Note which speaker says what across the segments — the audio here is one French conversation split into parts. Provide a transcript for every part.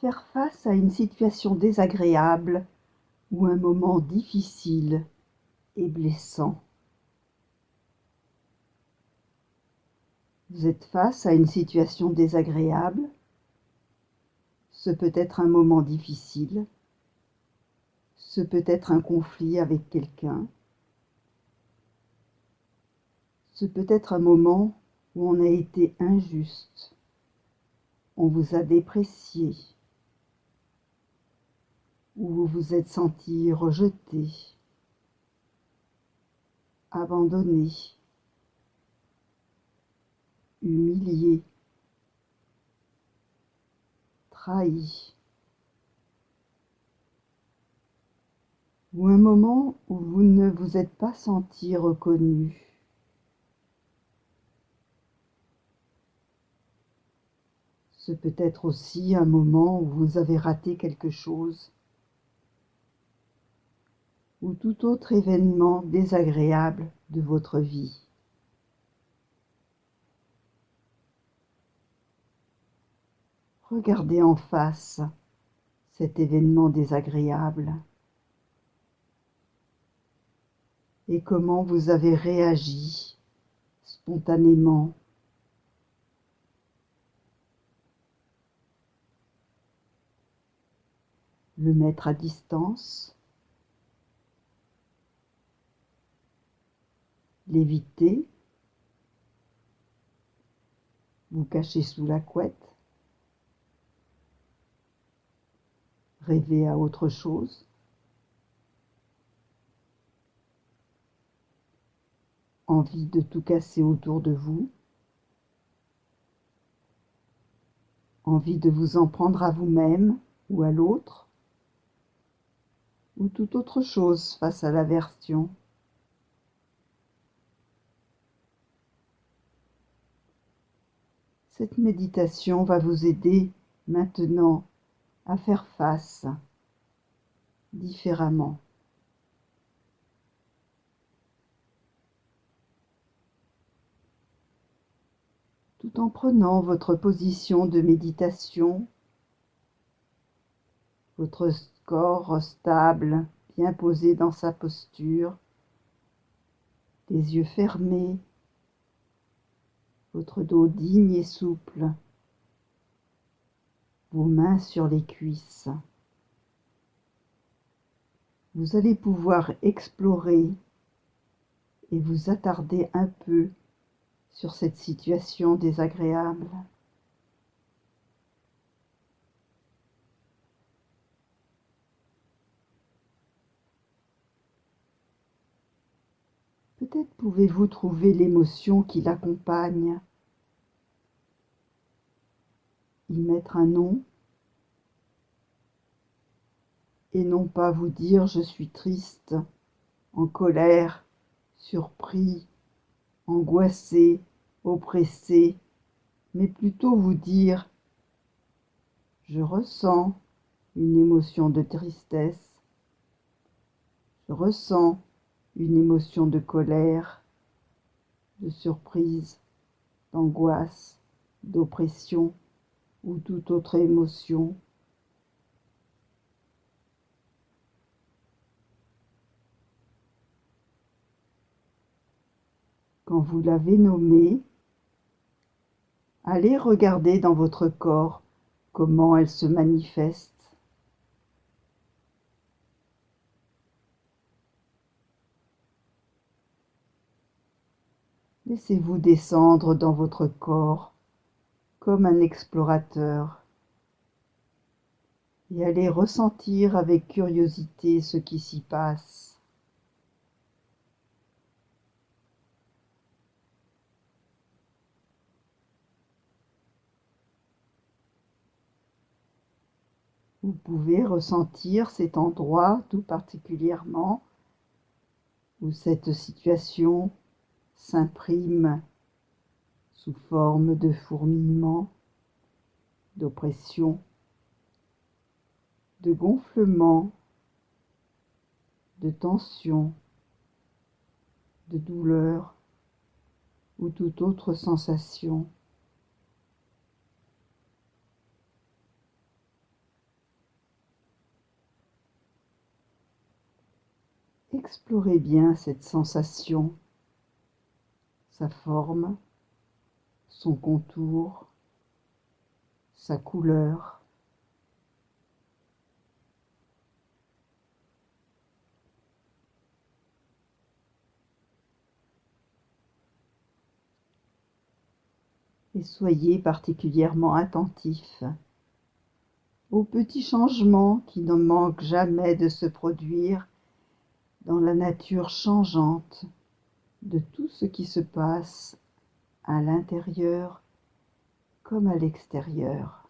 Speaker 1: Faire face à une situation désagréable ou un moment difficile et blessant. Vous êtes face à une situation désagréable. Ce peut être un moment difficile. Ce peut être un conflit avec quelqu'un. Ce peut être un moment où on a été injuste. On vous a déprécié. Où vous vous êtes senti rejeté, abandonné, humilié, trahi. Ou un moment où vous ne vous êtes pas senti reconnu. Ce peut être aussi un moment où vous avez raté quelque chose, ou tout autre événement désagréable de votre vie. Regardez en face cet événement désagréable et comment vous avez réagi spontanément. Le mettre à distance, l'éviter, vous cacher sous la couette, rêver à autre chose, envie de tout casser autour de vous, envie de vous en prendre à vous-même ou à l'autre, ou toute autre chose face à l'aversion. Cette méditation va vous aider maintenant à faire face différemment. Tout en prenant votre position de méditation, votre corps stable, bien posé dans sa posture, les yeux fermés, votre dos digne et souple, vos mains sur les cuisses. Vous allez pouvoir explorer et vous attarder un peu sur cette situation désagréable. Peut-être pouvez-vous trouver l'émotion qui l'accompagne, y mettre un nom, et non pas vous dire « je suis triste », en colère, surpris, angoissé, oppressé, mais plutôt vous dire « je ressens une émotion de tristesse, je ressens une émotion de colère, de surprise, d'angoisse, d'oppression ou toute autre émotion. » Quand vous l'avez nommée, allez regarder dans votre corps comment elle se manifeste. Laissez-vous descendre dans votre corps comme un explorateur et allez ressentir avec curiosité ce qui s'y passe. Vous pouvez ressentir cet endroit tout particulièrement où cette situation s'imprime sous forme de fourmillement, d'oppression, de gonflement, de tension, de douleur ou toute autre sensation. Explorez bien cette sensation, sa forme, son contour, sa couleur. Et soyez particulièrement attentif aux petits changements qui ne manquent jamais de se produire dans la nature changeante de tout ce qui se passe à l'intérieur comme à l'extérieur.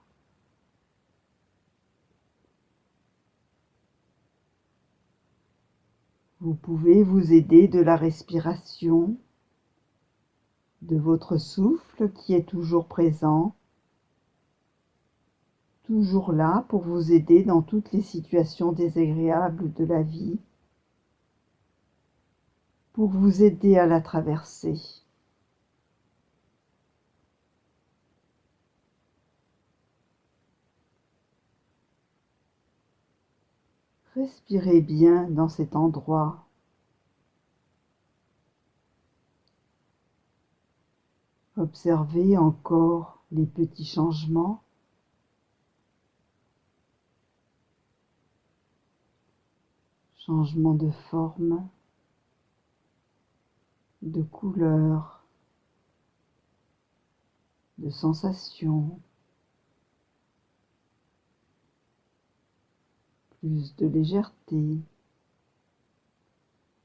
Speaker 1: Vous pouvez vous aider de la respiration, de votre souffle qui est toujours présent, toujours là pour vous aider dans toutes les situations désagréables de la vie, pour vous aider à la traverser. Respirez bien dans cet endroit. Observez encore les petits changements. Changement de forme, de couleur, de sensation, plus de légèreté,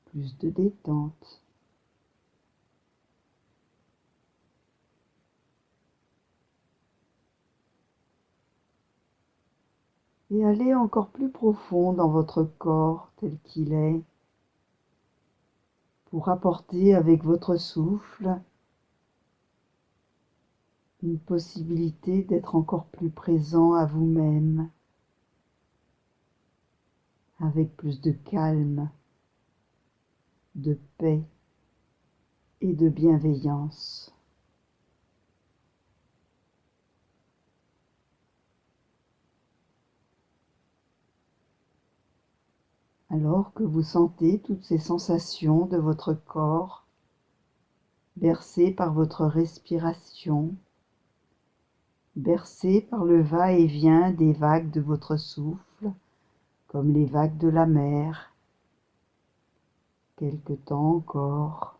Speaker 1: plus de détente. Et allez encore plus profond dans votre corps tel qu'il est, pour apporter avec votre souffle une possibilité d'être encore plus présent à vous-même, avec plus de calme, de paix et de bienveillance. Alors que vous sentez toutes ces sensations de votre corps, bercées par votre respiration, bercées par le va-et-vient des vagues de votre souffle, comme les vagues de la mer, quelque temps encore,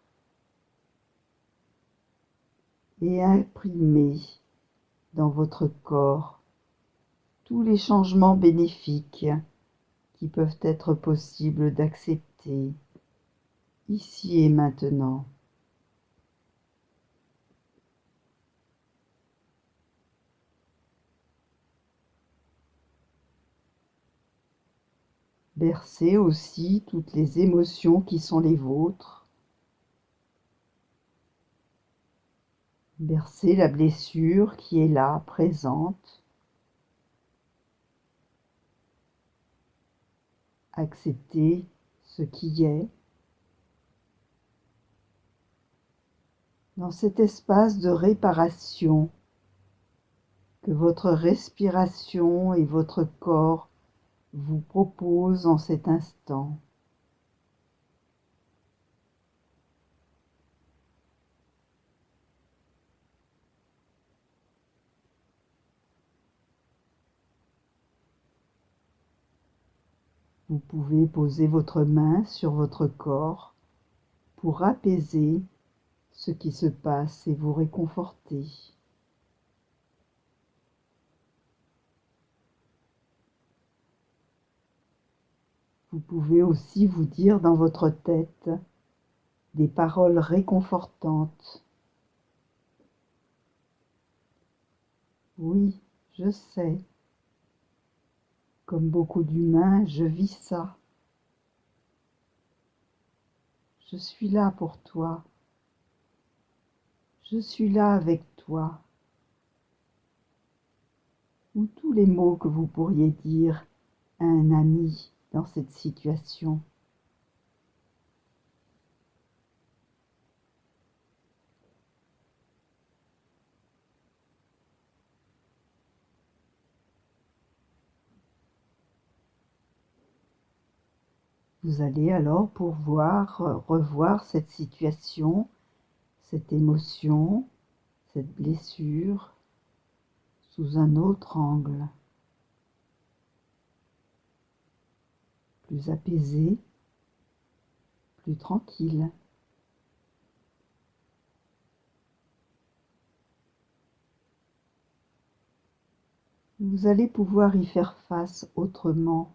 Speaker 1: et imprimez dans votre corps tous les changements bénéfiques qui peuvent être possibles d'accepter ici et maintenant. Bercez aussi toutes les émotions qui sont les vôtres. Bercez la blessure qui est là, présente. Acceptez ce qui est. Dans cet espace de réparation que votre respiration et votre corps vous proposent en cet instant. Vous pouvez poser votre main sur votre corps pour apaiser ce qui se passe et vous réconforter. Vous pouvez aussi vous dire dans votre tête des paroles réconfortantes. Oui, je sais. Comme beaucoup d'humains, je vis ça. Je suis là pour toi. Je suis là avec toi. Ou tous les mots que vous pourriez dire à un ami dans cette situation. Vous allez alors pouvoir revoir cette situation, cette émotion, cette blessure sous un autre angle, plus apaisé, plus tranquille. Vous allez pouvoir y faire face autrement,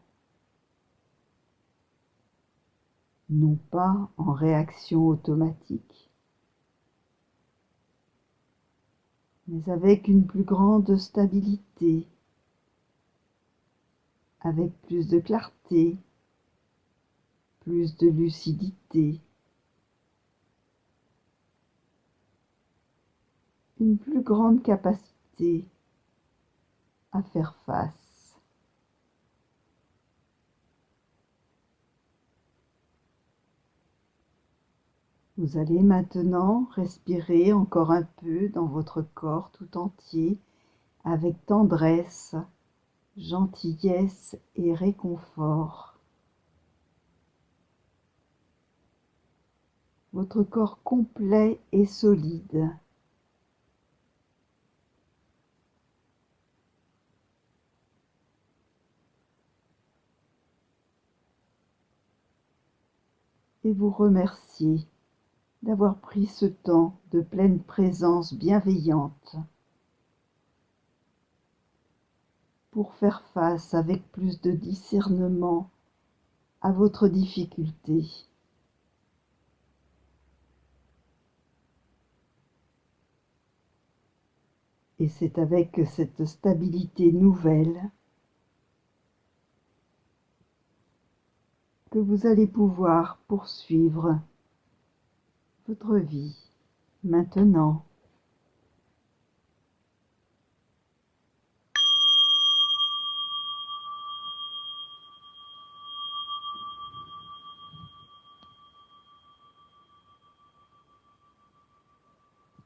Speaker 1: non pas en réaction automatique, mais avec une plus grande stabilité, avec plus de clarté, plus de lucidité, une plus grande capacité à faire face. Vous allez maintenant respirer encore un peu dans votre corps tout entier avec tendresse, gentillesse et réconfort. Votre corps complet et solide. Et vous remerciez d'avoir pris ce temps de pleine présence bienveillante pour faire face avec plus de discernement à votre difficulté. Et c'est avec cette stabilité nouvelle que vous allez pouvoir poursuivre votre vie maintenant.